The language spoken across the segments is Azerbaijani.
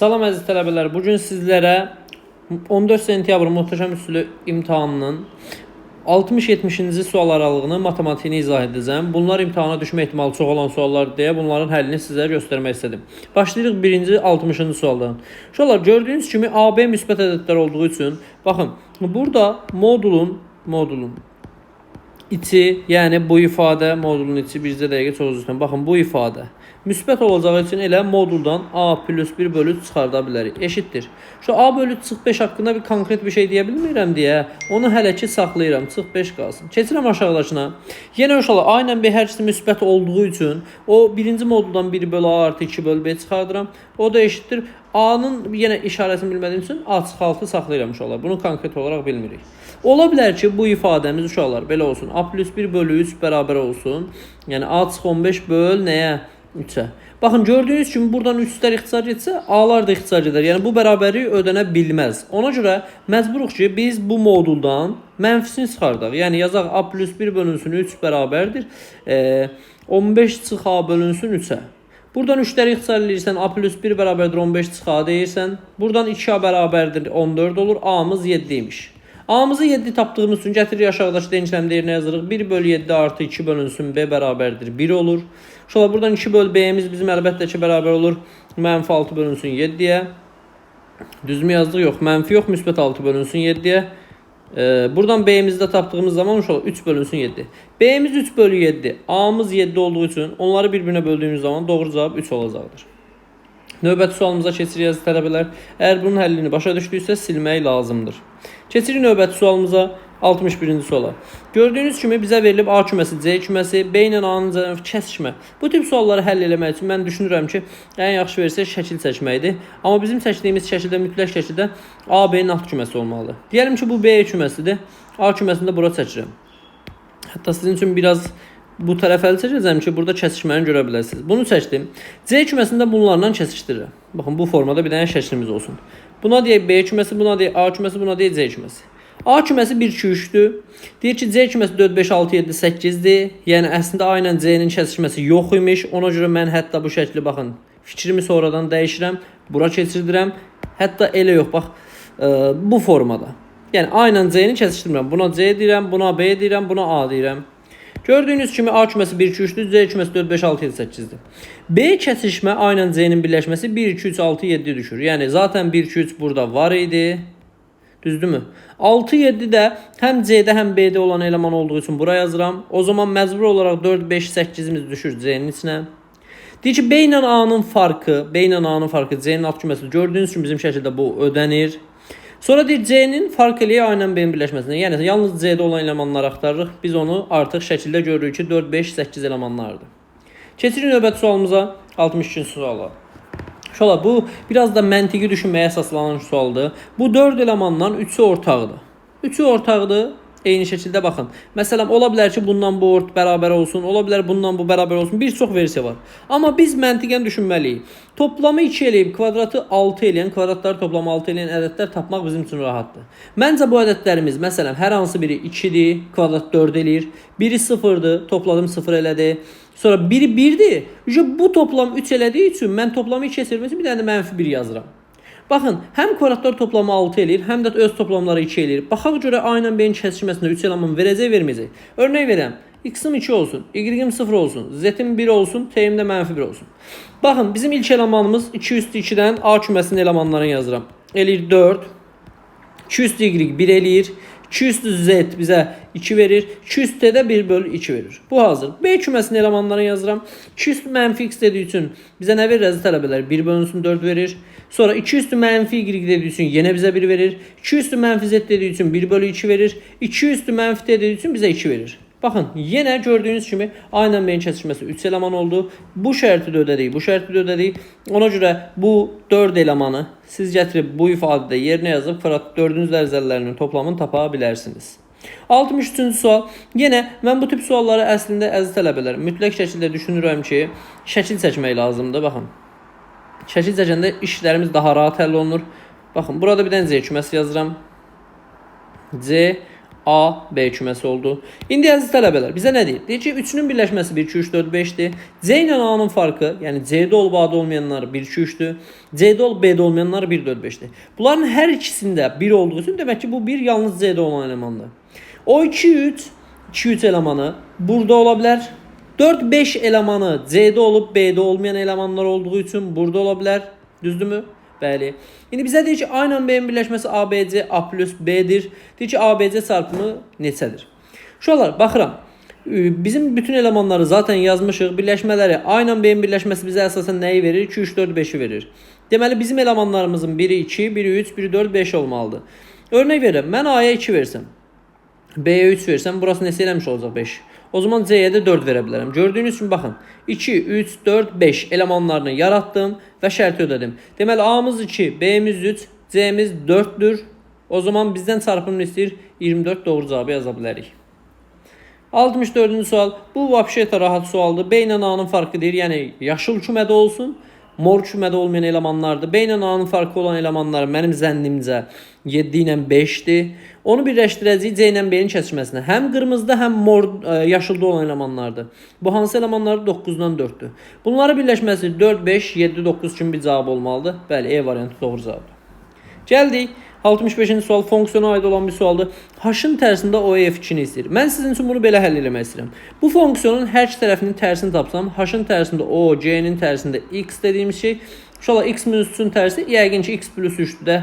Salam əziz tələbələr, bugün sizlərə 14 sentyabr muhteşem üsulü imtahanının 60-70-ci sual aralığını matematiğini izah edəcəm. Bunlar imtahana düşmə ehtimalı çox olan suallar deyə bunların həllini sizə göstərmək istədim. Başlayırıq birinci 60-cı sualdan. Uşaqlar, gördüyünüz kimi AB müsbət ədədlər olduğu üçün, baxın, burada modulun içi, yəni bu ifadə, modulun içi, bircə dəqiqə çox üzrə. Baxın, bu ifadə müsbət olacağı üçün elə moduldan A plus 1 bölü 3 çıxarda bilərik. Eşitdir. Şu A bölü 5 haqqında bir konkret bir şey deyə bilmirəm deyə onu hələ ki saxlayıram. Çıx 5 qalsın. Keçirəm aşağıdakına. Yenə uşaqlar A ilə B hər ikisi müsbət olduğu üçün o birinci moduldan 1 bölü A artı 2 bölü B çıxardıram. O da eşitdir. A'nın yenə işarəsini bilmədiyim üçün A çıx 6 saxlayıram uşaqlar. Bunu konkret olaraq bilmirik. Ola bilər ki bu ifadəmiz uşaqlar belə olsun. A plus 1 bölü 3 bərabər olsun. Yəni A çıx 15 böl nəyə? 3'ə. Baxın, gördüyünüz kimi buradan 3'lər ixtisar etsə, A'lar da ixtisar edər. Yəni bu bərabərlik ödənə bilməz. Ona görə məcburuq ki, biz bu moduldan mənfisini çıxardaq. Yəni yazaq A plus 1 bölünsün 3 bərabərdir. 15 çıx A bölünsün 3'ə. Buradan 3'ləri ixtisar edirsən, A plus 1 bərabərdir 15 çıx A deyirsən. Buradan 2A bərabərdir 14 olur. A'mız 7 imiş. A'mızı 7 tapdığımız üçün gətiririk aşağıdakı denkləmdə yerinə yazırıq. 1 bölü 7 artı 2 bölünsün B bərabərdir 1 olur. Şöyle buradan 2 bölü B'miz bizim əlbəttə ki bərabər olur. Mənfi 6 bölünsün 7'yə. Düzmü yazdıq? Yox. Mənfi yox. Müsbət 6 bölünsün 7'yə. Buradan B'mizdə tapdığımız zaman uşaq 3 bölünsün 7. B'miz 3 bölü 7. A'mız 7 olduğu üçün onları bir-birinə böldüyümüz zaman doğru cavab 3 olacaqdır. Növbəti sualımıza keçirik əziz tələbələr. Əgər bunun həllini başa düşdüksə silmək lazımdır. Keçirik növbəti sualımıza, 61-ci suala. Gördüyünüz kimi bizə verilib A küməsi, C küməsi, B ilə A'nın kəsişmə. Bu tip sualları həll eləmək üçün mən düşünürəm ki, ən yaxşı versə şəkil çəkməkdir. Amma bizim çəkdiyimiz şəkildə mütləq şəkildə A, B-nin alt küməsi olmalıdır. Deyəlim ki, bu B küməsidir. A küməsində bura çəkirəm. Hətta sizin üçün biraz bu tərəf əl çəkəcəm ki, burada kəsişməni görə biləsiniz. Bunu çəkdim. C küməsində bunlarla kəsişdirirəm. Baxın, bu formada bir dənə şəklimiz olsun. Buna deyək B küməsi, buna deyək A küməsi, buna deyək C küməsi. A küməsi 1, 2, 3'dür. Deyir ki, C küməsi 4, 5, 6, 7, 8'dir. Yəni əslində A ilə C-nin kəsişməsi yox imiş. Ona görə mən hətta bu şəkli baxın, fikrimi sonradan dəyişirəm. Bura keçirdirəm. Hətta elə yox, bax, bu formada. Yəni A ilə C-ni kəsişdirmirəm. Buna C deyirəm, buna B deyirəm, buna A deyirəm. Gördüyünüz kimi A küməsi 1, 2, 3'dür, C küməsi 4, 5, 6, 7, 8'dir. B kəsişmə A ilə C-nin birləşməsi 1, 2, 3, 6, 7 düşür. Yəni zaten 1, 2, 3 burada var idi. Düzdürmü? 6, 7 də həm C-də həm B-də olan eleman olduğu üçün buraya yazıram. O zaman məcbur olaraq 4, 5, 8'imiz düşür C-nin içinə. Deyir ki, B ilə A-nın farkı, C-nin alt küməsi. Gördüyünüz kimi bizim şəkildə bu ödənir. Sonra deyir C-nin fark eləyir A ilə B-nin birləşməsində. Yəni yalnız C-də olan elemanları axtarırıq. Biz onu artıq şəkildə görürük ki, 4, 5, 8 elemanlardır. Keçirik növbəti sualımıza, 62-ci suala. Uşaqlar, bu biraz da məntiqi düşünməyə əsaslanan sualdır. Bu 4 elemandan 3'ü ortaqdır. 3'ü ortaqdır. Eyni şəkildə baxın. Məsələn, ola bilər ki, bundan bu bərabər olsun, ola bilər bundan bu bərabər olsun. Bir çox versiya var. Amma biz məntiqən düşünməliyik. Toplamı 2 eləyib, kvadratı 6 eləyən, kvadratları toplamı 6 eləyən ədədlər tapmaq bizim üçün rahatdır. Məncə bu ədədlərimiz, məsələn, hər hansı biri 2'dir, kvadrat 4 eləyir. Biri 0'dır, topladım 0 elədi. Sonra biri 1'dir. Bu toplam 3 elədiyi üçün mən toplamı 2'ye çevirməsi bir dənə mənfi 1 yazıram. Baxın, həm kvadratlar toplamı 6 eləyir, həm də öz toplamları 2 eləyir. Baxaq görə A ilə B-nin kəsişməsində 3 eleman verəcək, verməyəcək. Örnek verəm. X-im 2 olsun, Y-im 0 olsun, Z-im 1 olsun, T-im də mənfi 1 olsun. Baxın, bizim ilk elemanımız 2 üstü 2'dən A küməsinin elemanlarını yazıram. Eləyir 4. 2 üstü Y 1 eləyir. 2 üstü Z bizə 2 verir. 2 üstü T də 1 bölü 2 verir. Bu hazır. B küməsinin elemanlarını yazıram. 2 üstü mənfi X dediği üçün bizə nə verir əziz tələbələr? 1 bölünsün 4 verir. Sonra 2 üstü mənfi Y dediği üçün yenə bizə 1 verir. 2 üstü mənfi Z dediği üçün 1 bölü 2 verir. 2 üstü mənfi T dediği üçün bizə 2 verir. Baxın, yenə gördüyünüz kimi A ilə B-nin kəsişməsi 3 eleman oldu. Bu şərti də ödədik, bu şərti də ödədik. Ona görə bu 4 elemanı siz gətirib bu ifadədə yerinə yazıb kvadrat 4-cü dərəcələrinin toplamını tapa bilərsiniz. 63-cü sual. Yenə mən bu tip sualları əslində əziz tələbələr mütləq şəkildə düşünürəm ki, şəkil çəkmək lazımdır. Baxın, şəkil çəkəndə işlərimiz daha rahat həll olunur. Baxın, burada bir dənə C küməsi yazıram. C, A, B küməsi oldu. İndi əziz tələbələr, bizə nə deyir? Deyir ki, 3-ün birləşməsi 1, 2, 3, 4, 5-dir. C ilə A-nın farkı, yəni C-də olub A-da olmayanlar 1, 2, 3-dür. C-də olub B-də olmayanlar 1, 4, 5-dir. Bunların hər ikisində 1 olduğu üçün demək ki, bu 1 yalnız C-də olan elemandır. O 2, 3, 2, 3 elemanı burada ola bilər. 4, 5 elemanı C-də olub B-də olmayan elemanlar olduğu üçün burada ola bilər. Düzdürmü? Bəli. İndi bizə deyir ki, A ilə B-nin birləşməsi ABC A plus B-dir. Deyir ki, ABC çarpımı neçədir? Uşaqlar, baxıram. Bizim bütün elemanları zaten yazmışıq. Birləşmələri A ilə B-nin birləşməsi bizə əsasən nəyi verir? 2, 3, 4, 5-i verir. Deməli, bizim elemanlarımızın biri 2, biri 3, biri 4, 5 olmalıdır. Örnek verirəm. Mən A-ya 2 versəm, B-yə 3 versəm, burası neçə eləmiş olacaq? 5. O zaman C-yə də 4 verə bilərəm. Gördüyünüz kimi baxın. 2, 3, 4, 5 elemanlarını yaratdım və şərti ödədim. Deməli A-mız 2, B-miz 3, C-miz 4-dür. O zaman bizdən çarpımını istəyir 24 doğru cavabı yaza bilərik. 64-cü sual. Bu vəbşə rahat sualdır. B ilə A-nın farkı deyir. Yəni yaşıl kümədə olsun, mor kümədə olmayan elemanlardır. B ilə A-nın farkı olan elemanlar mənim zənnimcə 7 ilə 5-dir. Onu birləşdirəcəyik C ilə B-nin kəsişməsinə. Həm qırmızıda, həm mor, yaşılda olan elemanlardır. Bu hansı elemanlardır? 9-dan 4-dür. Bunları birləşməsi 4, 5, 7, 9 kimi bir cavab olmalıdır. Bəli, E variantı doğru cavabdır. Gəldik. 65-ci sual fonksiyona aid olan bir sualdır. H-ın tərsində OF2-ni istəyir. Mən sizin üçün bunu belə həll eləmək istəyirəm. Bu fonksiyonun hər iki tərəfinin tərsini tapsam, H-ın tərsində O, C-nin tərsində X dediyimiz şey, uşaqlar X minus 3-ün tərsi yəqin ki X plus 3-dür də.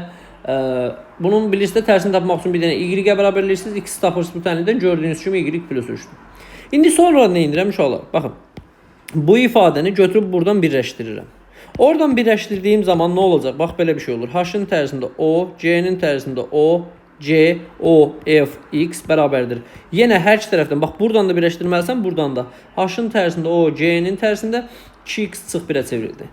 Bunun bilirsiniz tərsini tapmaq üçün bir dənə Y-ə bərabərləyirsiniz. X tapırsınız bu tənədən gördüyünüz kimi Y plus 3-dür. İndi sonra nə edirəm uşaqlar? Baxın. Bu ifadəni götürüb buradan birləşdirirəm. Oradan birləşdirdiyim zaman nə olacaq? Bax belə bir şey olur. H-ın tərsində O, C-nin tərsində O, C, O, F, X bərabərdir. Yenə hər iki tərəfdən, bax buradan da birləşdirməlisən, buradan da. H-ın tərsində O, C-nin tərsində 2x çıx 1-ə çevrildi.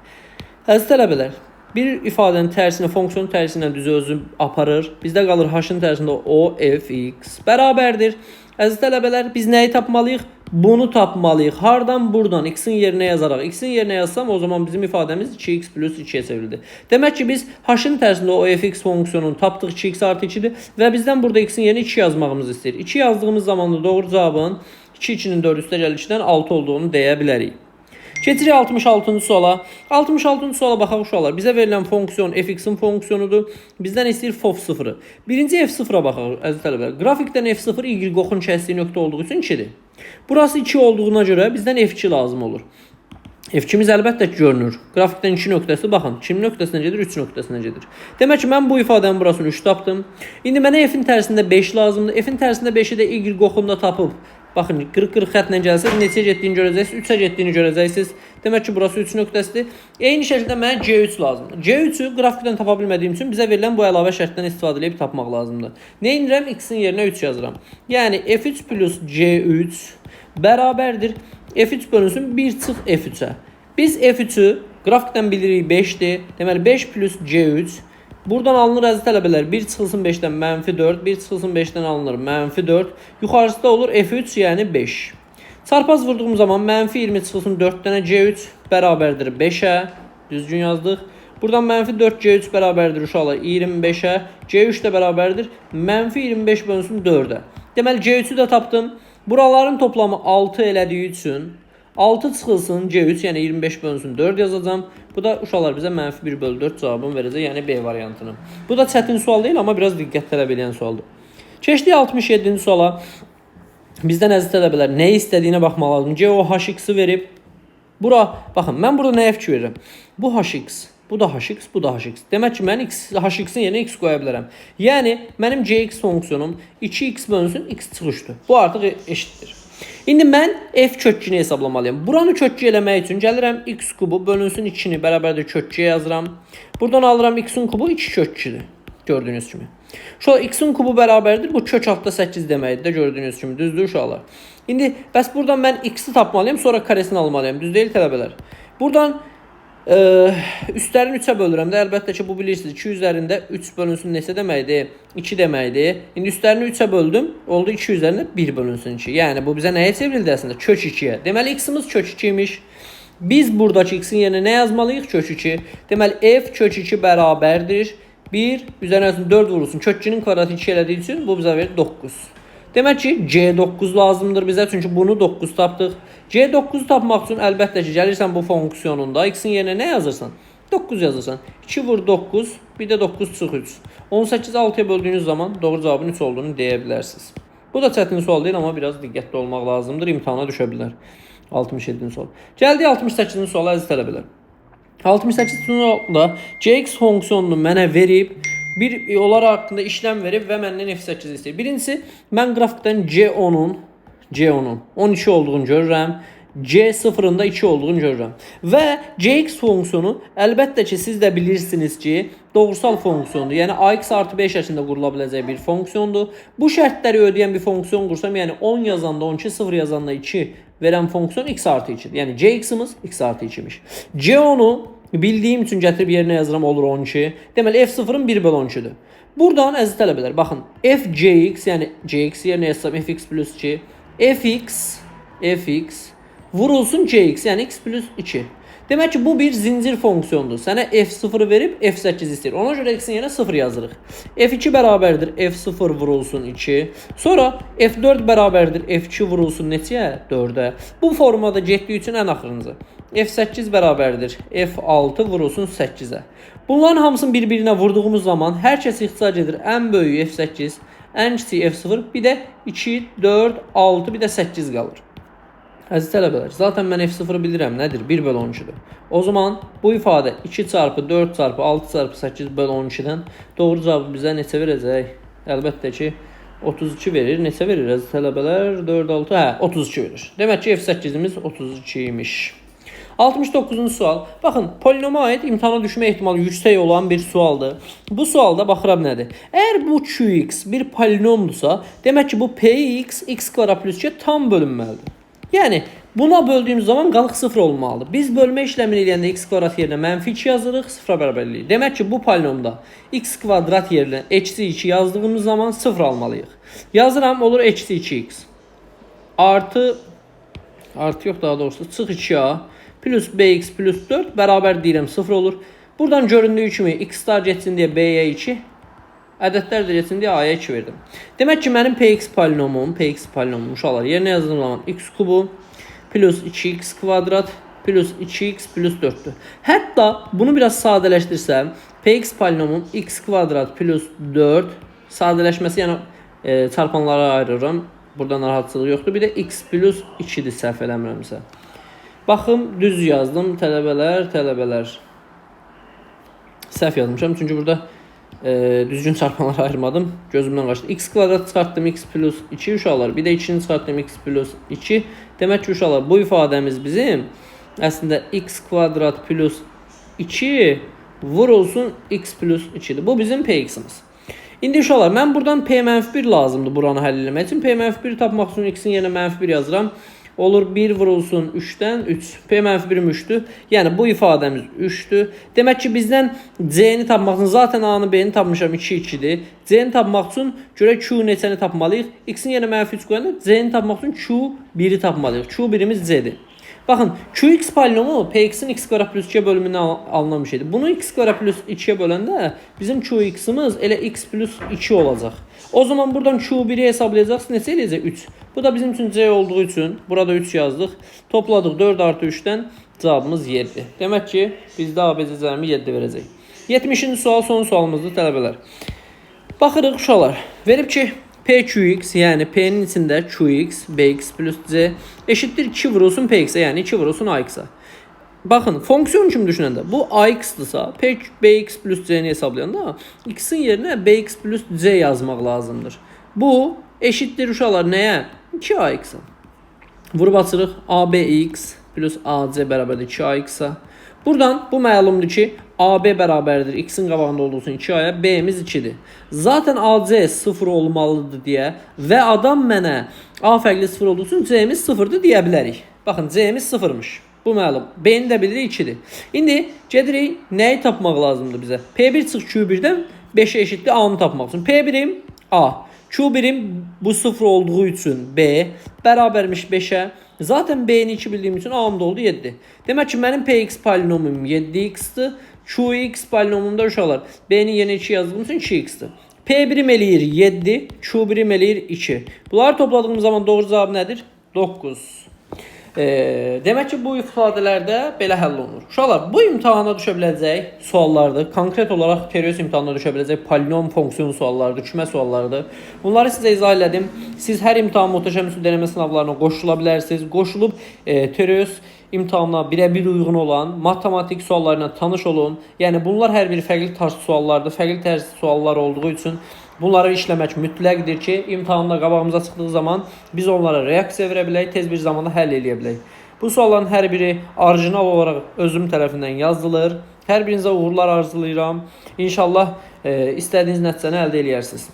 Əziz tələbələr, bir ifadənin tərsini fonksiyonun tərsi ilə düzü özü aparır. Bizdə qalır H-ın tərsində O, F, X bərabərdir. Əziz tələbələr, biz nəyi tapmalıyıq? Bunu tapmalıyıq. Hardan? Buradan. X-in yerinə yazaraq. X-in yerinə yazsam, o zaman bizim ifadəmiz 2x plus 2-yə çevrildi. Demək ki, biz H-ın tərsində o f(x) fonksiyonunu tapdıq 2x artı 2-dir və bizdən burada x-in yerinə 2 yazmağımızı istəyir. 2 yazdığımız zaman da doğru cavabın 2-2-nin 4 üstə gəlir 2-dən 6 olduğunu deyə bilərik. Keçirik 66-cı suala. 66-cı suala baxaq uşaqlar. Bizə verilən fonksiyon f(x)in fonksiyonudur. Bizdən istəyir f(0)'ı. Birinci f(0)a baxaq əziz tələbələr. Qrafikdən f(0) y qoxun kəsdiyi nöqtə olduğu üçün 2-dir. Burası 2 olduğuna görə bizdən f2 lazım olur. F2'miz əlbəttə ki görünür. Qrafikdən 2 nöqtəsi baxın. 2 nöqtəsinə gedir, 3 nöqtəsinə gedir. Demək ki, mən bu ifadənin burasını 3 tapdım. İndi mənə f-in tərsində 5 lazımdır. F-in tərsində 5-i də y qoxunda tapıb. Baxın, 40-40 xətlə gəlsəz neçəyə getdiyini görəcəksiniz, 3-ə getdiyini görəcəksiniz. Demək ki, burası 3 nöqtəsidir. Eyni şəkildə mənə C3 lazımdır. C3'ü qrafikdən tapa bilmədiyim üçün bizə verilən bu əlavə şərtdən istifadə edib tapmaq lazımdır. Nə edirəm? X-in yerinə 3 yazıram. Yəni f3 plus C3 bərabərdir. F3 bölünsün 1 çıx F3'ə. Biz F3'ü qrafikdən bilirik 5'dir. Deməli 5 plus C3. Buradan alınır əziz tələbələr. 1 çıxılsın 5-dən -4. 1 çıxılsın 5-dən alınır -4. Yuxarısı da olur F3 yəni 5. Çarpaz vurduğum zaman -20 çıxılsın 4 dənə C3 bərabərdir 5'ə. Düzgün yazdıq. Buradan -4 C3 bərabərdir uşaqlar 25'ə. C3 də bərabərdir -25 bölünsün 4'ə. Deməli C3'ü də tapdım. Buraların toplamı 6 elədiyi üçün 6 çıxılsın C3 yəni 25 bölünsün 4 yazacağım. Bu da uşaqlar bizə -1/4 cavabını verəcək, yəni B variantını. Bu da çətin sual deyil, amma biraz diqqət tələb edən sualdır. Keçdik 67-ci suala. Bizdən əziz tələbələr nə istədiyinə baxmaq lazım. C o hx-i verib. Bura baxın, mən burada nə f2 verirəm? Bu hx, bu da hx, bu da hx. Demək ki, mən hx-in yerinə x qoya bilərəm. Yəni mənim cx fonksiyonum 2x bölünsün x çıx 3'dür. Bu artıq eşitdir. İndi mən f kökünü hesablamalıyam. Buranı kökçü eləmək üçün gəlirəm x kubu bölünsün 2-ni bərabərdir kökçüyə yazıram. Buradan alıram x-in kubu 2 kökçüdür. Gördüyünüz kimi. Şu x-in kubu bərabərdir. Bu kök altda 8 deməkdir də gördüyünüz kimi. Düzdür uşaqlar. İndi bəs buradan mən x-i tapmalıyam, sonra karesini almalıyam. Düz deyil tələbələr. Buradan üstlərini 3'ə bölürəm də. Əlbəttə ki, bu bilirsiniz. 2 üzərində 3 bölünsün neçə deməkdir? 2 deməkdir. İndi üstlərini 3'ə böldüm. Oldu 2 üzərində 1 bölünsün 2. Yəni bu bizə nəyə çevrildi əslində? Kök 2'yə. Deməli x-imiz kök 2 imiş. Biz buradakı x-in yerinə nə yazmalıyıq? Kök 2. Deməli f kök 2 bərabərdir 1 üzərinə 4 vurulsun. Kök 2'nin kvadratı 2 elədiyi üçün bu bizə verir 9. Demək ki, C9 lazımdır bizə, çünki bunu 9 tapdıq. C9 tapmaq üçün əlbəttə ki, gəlirsən bu fonksiyonunda x-in yerinə nə yazırsan? 9 yazırsan. 2 vur 9, bir də 9 çıx 3. 18 6-ya böldüyünüz zaman doğru cavabın 3 olduğunu deyə bilərsiniz. Bu da çətin sual deyil, amma biraz diqqətli olmaq lazımdır. İmtahana düşə bilər. 67-ci sual. Gəldik 68-ci suala əziz tələbələr. 68-ci sualda cx fonksiyonunu mənə verib, bir onlar haqqında işlem verib və məndən f8 istəyir. Birincisi, mən qrafikdən C10'un 12 olduğunu görürəm. C0'ın da 2 olduğunu görürəm. Və cx fonksiyonu əlbəttə ki, siz də bilirsiniz ki, doğrusal fonksiyondur. Yəni ax artı b şəklində qurula biləcək bir fonksiyondur. Bu şərtləri ödəyən bir fonksiyon qursam, yəni 10 yazanda 12, 0 yazanda 2 verən fonksiyon x artı 2'dir. Yəni cx-imiz x artı 2'miş. C10'u bildiyim üçün gətirib yerinə yazıram, olur 12. Deməli f0'ın 1/12'dir. Buradan əziz tələbələr, baxın, f cx, yəni cx yerinə yazsam fx plus 2, fx vurulsun cx, yəni x plus 2. Demək ki, bu bir zincir fonksiyondur. Sənə f0 verib f8 istəyir. Ona görə x-in yerinə 0 yazırıq. f2 bərabərdir f0 vurulsun 2. Sonra f4 bərabərdir f2 vurulsun neçəyə? 4-ə. Bu formada getdiyi üçün ən axırıncı. f8 bərabərdir f6 vurulsun 8-ə. Bunların hamısını bir-birinə vurduğumuz zaman hər kəs ixtisar edir. Ən böyüyü f8, ən kiçiyi f0, bir də 2, 4, 6, bir də 8 qalır. Əziz tələbələr, zaten mən f0 bilirəm, nədir? 1/12'dir. O zaman bu ifadə 2 çarpı 4 çarpı 6 çarpı 8/12'dən doğru cavabı bizə neçə verəcək? Əlbəttə ki, 32 verir. Neçə verir əziz tələbələr? 4, 6, 32 verir. Demək ki, f8'imiz 32 imiş. 69-cu sual. Baxın, polinoma aid imtahana düşmə ehtimalı yüksək olan bir sualdır. Bu sualda baxıram nədir? Əgər bu qx bir polinomdursa, demək ki, bu px x kvadrat plus 2 tam bölünməlidir. Yəni, buna böldüyümüz zaman qalıq 0 olmalıdır. Biz bölmə işləmini eləyəndə x kvadrat yerinə mənfi 2 yazırıq, 0-a bərabər eləyirik. Demək ki, bu polinomda x kvadrat yerinə eksi 2 yazdığımız zaman 0 almalıyıq. Yazıram, olur eksi 2x. Artı yox, daha doğrusu, çıx 2a plus bx plus 4 bərabər deyirəm 0 olur. Buradan göründüyü kimi x-lar getsin deyə b-yə 2, ədədlər də getsin deyə a-ya 2 verdim. Demək ki, mənim px polinomum uşaqlar yerinə yazdığım zaman x kubu plus 2x kvadrat plus 2x plus 4'dür. Hətta bunu biraz sadələşdirsəm, px polinomum x kvadrat plus 4 sadələşməsi, yəni çarpanlara ayırıram. Burada narahatçılıq yoxdur. Bir də x plus 2'dir səhv eləmirəmsə. Baxım, düz yazdım tələbələr. Səhv yazmışam, çünki burada düzgün çarpanlara ayırmadım. Gözümdən qaçdı. X kvadrat çıxartdım x plus 2 uşaqlar. Bir də 2'ni çıxartdım x plus 2. Demək ki uşaqlar, bu ifadəmiz bizim əslində x kvadrat plus 2 vurulsun x plus 2'dir. Bu bizim px'imiz. İndi uşaqlar, mən buradan p-1 lazımdır buranı həll etmək üçün. p-1 tapmaq üçün x-in yerinə -1 yazıram. Olur 1 vurulsun 3'dən 3. P-1'im 3'dür. Yəni bu ifadəmiz 3'dür. Demək ki bizdən C-ni tapmaq üçün zaten A-nı B-ni tapmışam 2 2'dir. C-ni tapmaq üçün görə Q neçəni tapmalıyıq? X-in yerinə -3 qoyanda C-ni tapmaq üçün Q1'i tapmalıyıq. Q1'imiz C-dir. Baxın, Qx polinomu Px'in x kvadrat plus 2'ye bölümündən alınan bir şeydir. Bunu x kvadrat plus 2'ye böləndə bizim Qx'imiz elə x plus 2 olacaq. O zaman buradan Q1'i hesablayacaqsın, neçə eləyəcək? 3. Bu da bizim üçün C olduğu üçün burada 3 yazdıq. Topladıq 4 artı 3'dən cavabımız 7. Demək ki, bizdə ABC cəmi 7 verəcək. 70-ci sual son sualımızdır tələbələr. Baxırıq uşaqlar. Verib ki PQX, yəni P'nin içində QX, BX plus C eşittir 2 vurulsun PX'e, yəni 2 vurulsun AX'a. Baxın, fonksiyon kimi düşünəndə bu AX'dırsa, BX plus C'ni hesablayanda X'in yerinə BX plus C yazmaq lazımdır. Bu eşittir uşaqlar nəyə? 2AX'a. Vurub açırıq ABX plus AC bərabərdir 2AX'a. Buradan bu məlumdur ki, AB bərabərdir X'in qabağında olduğu üçün 2A'ya, B'miz 2'dir. Zaten AC 0 olmalıdır deyə və adam mənə A fərqli 0 olduğu üçün C'miz 0'dır deyə bilərik. Baxın, C'miz 0'mış. Bu məlum. B'ni də bilirik 2'dir. İndi gedirik, nəyi tapmaq lazımdır bizə? P1 çıx Q1'dən 5'e eşitdir A'nı tapmaq üçün. P1'im A. Q1'im bu 0 olduğu üçün B bərabərmiş 5'e. Zaten B'ni 2 bildiyim üçün A'mda oldu 7. Demək ki, mənim Px polinomum 7x'dir. Qx polinomumda uşaqlar B'nin yerinə 2 yazdığım üçün 2x'dir. P birim eləyir 7, Q birim eləyir 2. Bunları topladığımız zaman doğru cavab nədir? 9. Demək ki, bu ifadələrdə belə həll olunur. Uşaqlar, bu imtahana düşə biləcək suallardır. Konkret olaraq Teorius imtahanına düşə biləcək polinom fonksiyon suallarıdır, kümə suallarıdır. Bunları sizə izah elədim. Siz hər imtahan möhtəşəm üsul denəmə sınavlarına qoşula bilərsiniz. Qoşulub Teorius imtahanına birə-bir uyğun olan matematik suallarla tanış olun. Yəni bunlar hər biri fərqli tərz suallardır. Fərqli tərz suallar olduğu üçün bunları işləmək mütləqdir ki, imtahanda qabağımıza çıxdığı zaman biz onlara reaksiya verə bilək, tez bir zamanda həll edə bilək. Bu sualların hər biri orijinal olaraq özüm tərəfindən yazılır. Hər birinizə uğurlar arzulayıram. İnşallah istədiyiniz nəticəni əldə edərsiniz.